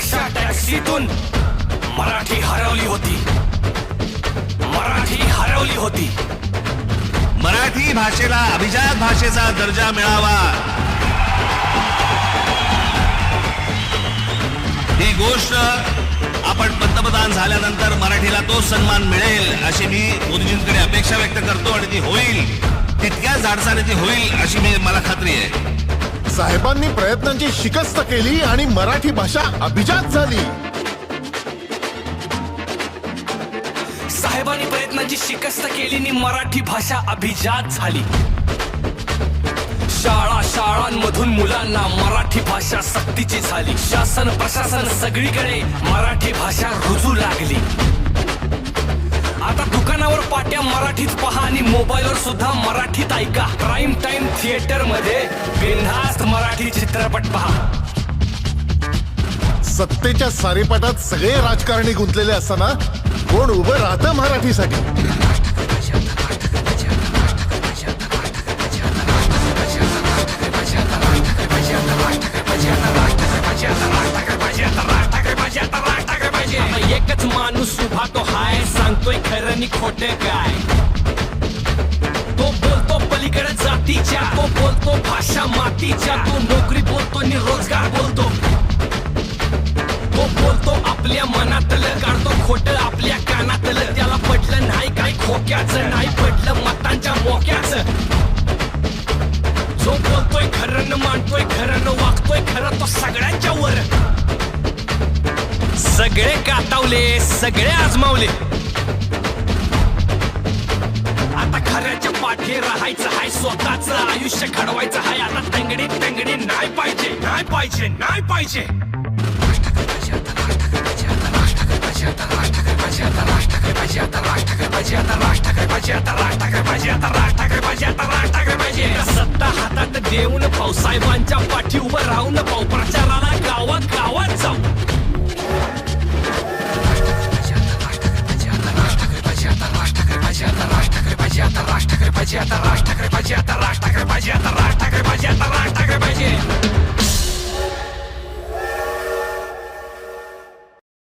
रिक्षा टॅक्सीतून मराठी हरवली होती, मराठी हरवली होती. मराठी भाषेला अभिजात भाषेचा दर्जा मिळावा ही गोष्ट आपण पंतप्रधान झाल्यानंतर मराठीला तो सन्मान मिळेल अशी मी मोदीजींकडे अपेक्षा व्यक्त करतो आणि ती होईल, तितक्या जाडसाने ती होईल अशी मला खात्री आहे. साहेबांनी प्रयत्नांची शिकस्त केली आणि मराठी भाषा अभिजात झाली. साहेबांनी प्रयत्नांची शिकस्त केली आणि मराठी भाषा अभिजात झाली. शाळा शाळांमधून मुलांना मराठी भाषा सक्तीची झाली. शासन प्रशासन सगळीकडे मराठी भाषा रुजू लागली. आता दुकानावर पाट्या मराठीत पहा आणि मोबाईलवर सुद्धा मराठीत ऐका. प्राईम टाइम थिएटर मध्ये बिनधास्त मराठी चित्रपट पहा. सत्तेच्या सारीपाटात सगळे राजकारणी गुंतलेले असताना कोण उभं राहतं मराठीसाठी? एकच माणूस उभा तो हाय, सांगतोय खरं नि खोटं काय. तो बोलतो पलीकडे जातीच्या, तो बोलतो भाषा मातीच्या, तो नोकरी बोलतो नि रोजगार बोलतो. तो बोलतो आपल्या मनातलं, काढतो खोटं आपल्या कानातलं. त्याला पडलं नाही काय खोक्याचं, नाही पडलं मतांच्या मोक्याचं. जो बोलतोय खरं न मांडतोय खरं न वागतोय खरं, तो सगळ्यांच्या वर. सगळे कातावले, सगळे आजमावले. आता खऱ्याच्या पाठी राहायचं हाय, स्वतःच आयुष्य घडवायचं हाय. आता तंगडी तंगडी नाही पाहिजे, नाही पाहिजे, नाही पाहिजे. सत्ता हातात देऊन भाऊ साहेबांच्या पाठी उभं राहून भाऊ प्रचाराला गावात गावात जाऊ. राज ठाकरे पाहिजे, आता